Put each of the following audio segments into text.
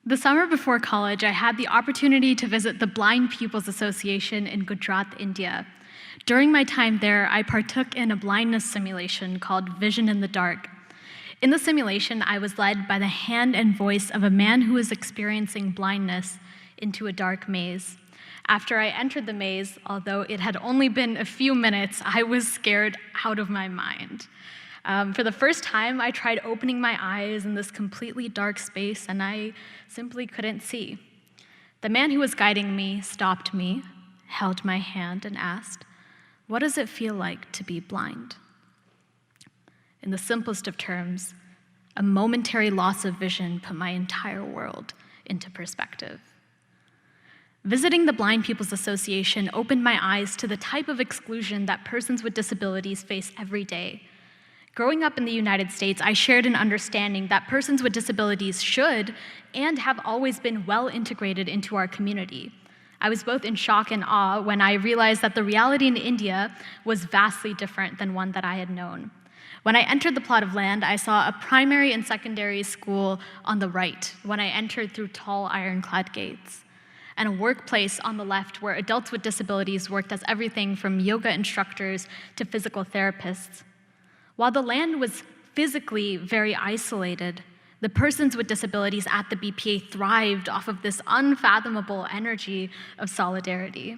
The summer before college, I had the opportunity to visit the Blind Pupils Association in Gujarat, India. During my time there, I partook in a blindness simulation called Vision in the Dark. In the simulation, I was led by the hand and voice of a man who was experiencing blindness into a dark maze. After I entered the maze, although it had only been a few minutes, I was scared out of my mind. For the first time, I tried opening my eyes in this completely dark space, and I simply couldn't see. The man who was guiding me stopped me, held my hand, and asked, "What does it feel like to be blind?" In the simplest of terms, a momentary loss of vision put my entire world into perspective. Visiting the Blind Pupils Association opened my eyes to the type of exclusion that persons with disabilities face every day. Growing up in the United States, I shared an understanding that persons with disabilities should and have always been well integrated into our community. I was both in shock and awe when I realized that the reality in India was vastly different than one that I had known. When I entered the plot of land, I saw a primary and secondary school on the right when I entered through tall ironclad gates, and a workplace on the left where adults with disabilities worked as everything from yoga instructors to physical therapists. While the land was physically very isolated, the persons with disabilities at the BPA thrived off of this unfathomable energy of solidarity.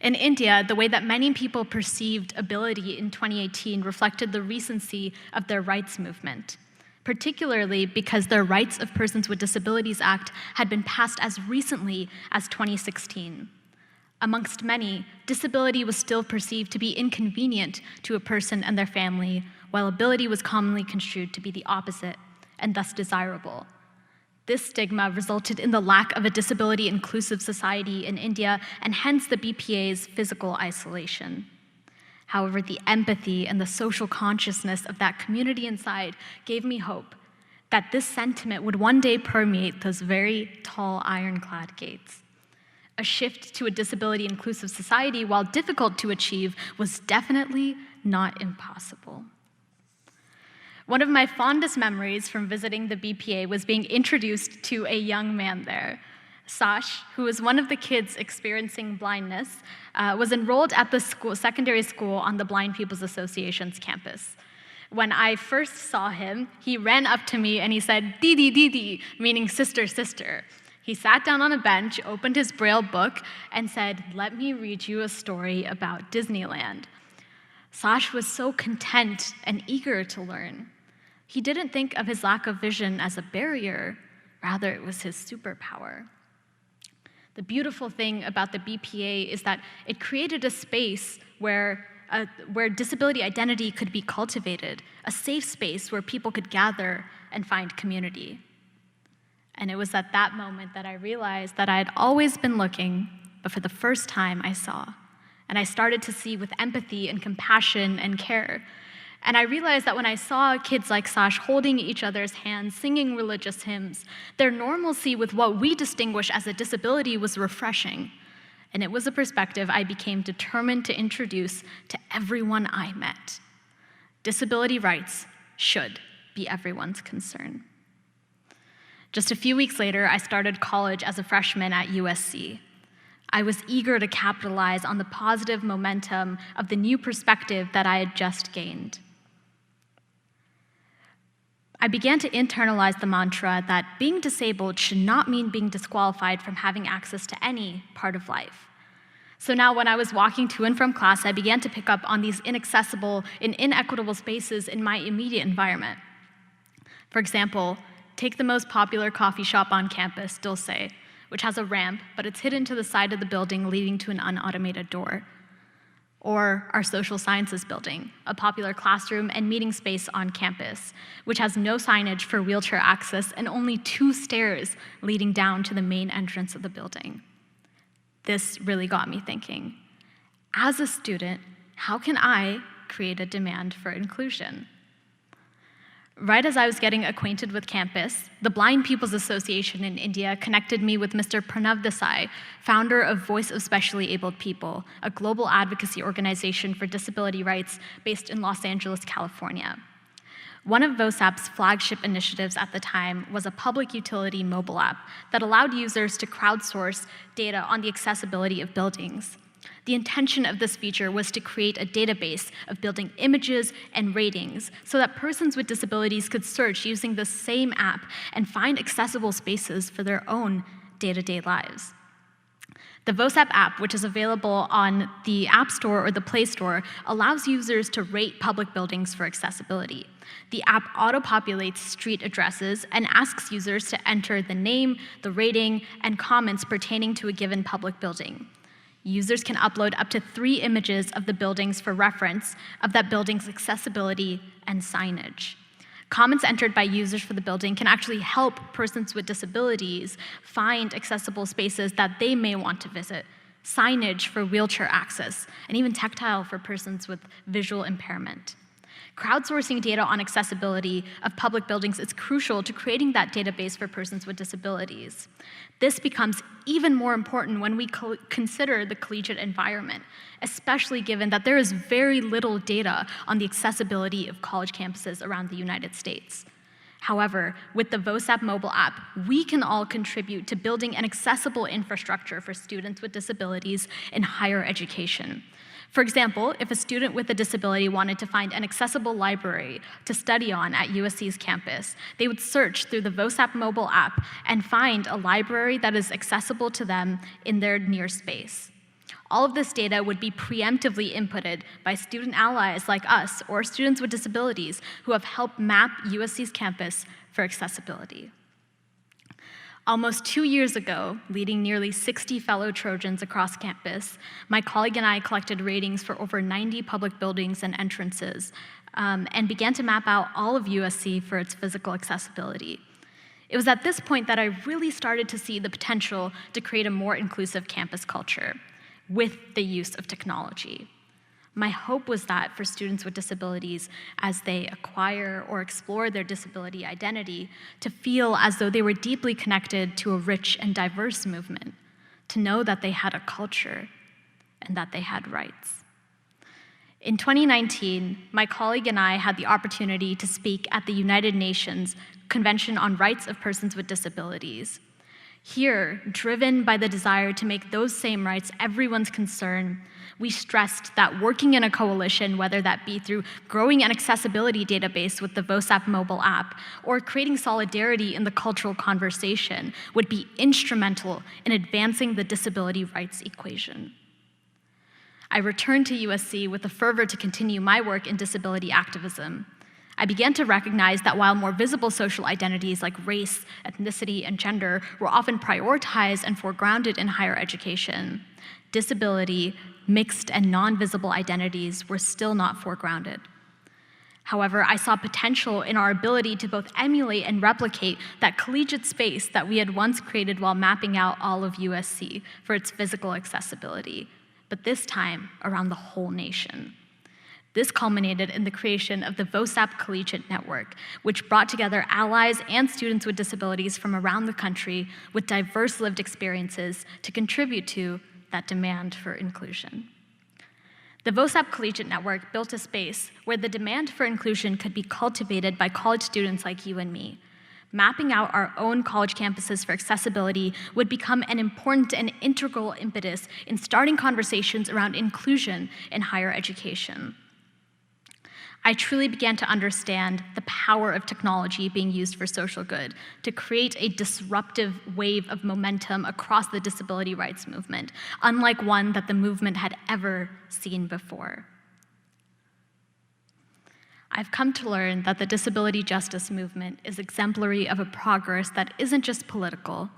In India, the way that many people perceived ability in 2018 reflected the recency of their rights movement, particularly because their Rights of Persons with Disabilities Act had been passed as recently as 2016. Amongst many, disability was still perceived to be inconvenient to a person and their family, while ability was commonly construed to be the opposite, and thus desirable. This stigma resulted in the lack of a disability-inclusive society in India, and hence the BPA's physical isolation. However, the empathy and the social consciousness of that community inside gave me hope that this sentiment would one day permeate those very tall ironclad gates. A shift to a disability-inclusive society, while difficult to achieve, was definitely not impossible. One of my fondest memories from visiting the BPA was being introduced to a young man there. Sash, who was one of the kids experiencing blindness, was enrolled at the secondary school on the Blind Pupils Association's campus. When I first saw him, he ran up to me and he said, "Didi, Didi," meaning sister, sister. He sat down on a bench, opened his Braille book, and said, "Let me read you a story about Disneyland." Sash was so content and eager to learn. He didn't think of his lack of vision as a barrier, rather it was his superpower. The beautiful thing about the BPA is that it created a space where disability identity could be cultivated, a safe space where people could gather and find community. And it was at that moment that I realized that I had always been looking, but for the first time I saw. And I started to see with empathy and compassion and care. And I realized that when I saw kids like Sash holding each other's hands, singing religious hymns, their normalcy with what we distinguish as a disability was refreshing. And it was a perspective I became determined to introduce to everyone I met. Disability rights should be everyone's concern. Just a few weeks later, I started college as a freshman at USC. I was eager to capitalize on the positive momentum of the new perspective that I had just gained. I began to internalize the mantra that being disabled should not mean being disqualified from having access to any part of life. So now when I was walking to and from class, I began to pick up on these inaccessible and inequitable spaces in my immediate environment. For example, take the most popular coffee shop on campus, Dulce, which has a ramp, but it's hidden to the side of the building leading to an unautomated door. Or our social sciences building, a popular classroom and meeting space on campus, which has no signage for wheelchair access and only 2 stairs leading down to the main entrance of the building. This really got me thinking, as a student, how can I create a demand for inclusion? Right as I was getting acquainted with campus, the Blind Pupils Association in India connected me with Mr. Manrushi Desai, founder of Voice of Specially Abled People, a global advocacy organization for disability rights based in Los Angeles, California. One of Thevosap's flagship initiatives at the time was a public utility mobile app that allowed users to crowdsource data on the accessibility of buildings. The intention of this feature was to create a database of building images and ratings so that persons with disabilities could search using the same app and find accessible spaces for their own day-to-day lives. The Thevosap app, which is available on the App Store or the Play Store, allows users to rate public buildings for accessibility. The app auto-populates street addresses and asks users to enter the name, the rating, and comments pertaining to a given public building. Users can upload up to 3 images of the buildings for reference of that building's accessibility and signage. Comments entered by users for the building can actually help persons with disabilities find accessible spaces that they may want to visit, signage for wheelchair access, and even tactile for persons with visual impairment. Crowdsourcing data on accessibility of public buildings is crucial to creating that database for persons with disabilities. This becomes even more important when we consider the collegiate environment, especially given that there is very little data on the accessibility of college campuses around the United States. However, with the Thevosap mobile app, we can all contribute to building an accessible infrastructure for students with disabilities in higher education. For example, if a student with a disability wanted to find an accessible library to study on at USC's campus, they would search through the Thevosap mobile app and find a library that is accessible to them in their near space. All of this data would be preemptively inputted by student allies like us or students with disabilities who have helped map USC's campus for accessibility. Almost 2 years ago, leading nearly 60 fellow Trojans across campus, my colleague and I collected ratings for over 90 public buildings and entrances and began to map out all of USC for its physical accessibility. It was at this point that I really started to see the potential to create a more inclusive campus culture with the use of technology. My hope was that for students with disabilities, as they acquire or explore their disability identity, to feel as though they were deeply connected to a rich and diverse movement, to know that they had a culture and that they had rights. In 2019, my colleague and I had the opportunity to speak at the United Nations Convention on Rights of Persons with Disabilities. Here, driven by the desire to make those same rights everyone's concern, we stressed that working in a coalition, whether that be through growing an accessibility database with the Thevosap mobile app or creating solidarity in the cultural conversation, would be instrumental in advancing the disability rights equation. I returned to USC with the fervor to continue my work in disability activism. I began to recognize that while more visible social identities like race, ethnicity, and gender were often prioritized and foregrounded in higher education, disability, mixed and non-visible identities were still not foregrounded. However, I saw potential in our ability to both emulate and replicate that collegiate space that we had once created while mapping out all of USC for its physical accessibility, but this time around the whole nation. This culminated in the creation of the Thevosap Collegiate Network, which brought together allies and students with disabilities from around the country with diverse lived experiences to contribute to that demand for inclusion. The Thevosap Collegiate Network built a space where the demand for inclusion could be cultivated by college students like you and me. Mapping out our own college campuses for accessibility would become an important and integral impetus in starting conversations around inclusion in higher education. I truly began to understand the power of technology being used for social good to create a disruptive wave of momentum across the disability rights movement, unlike one that the movement had ever seen before. I've come to learn that the disability justice movement is exemplary of a progress that isn't just political,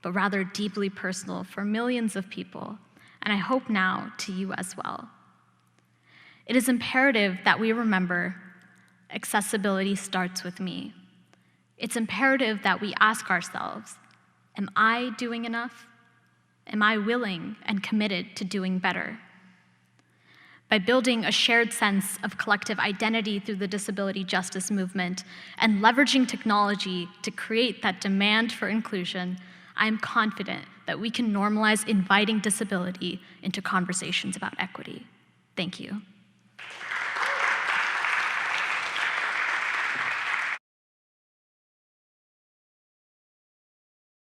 but rather deeply personal for millions of people, and I hope now to you as well. It is imperative that we remember accessibility starts with me. It's imperative that we ask ourselves, am I doing enough? Am I willing and committed to doing better? By building a shared sense of collective identity through the disability justice movement and leveraging technology to create that demand for inclusion, I am confident that we can normalize inviting disability into conversations about equity. Thank you.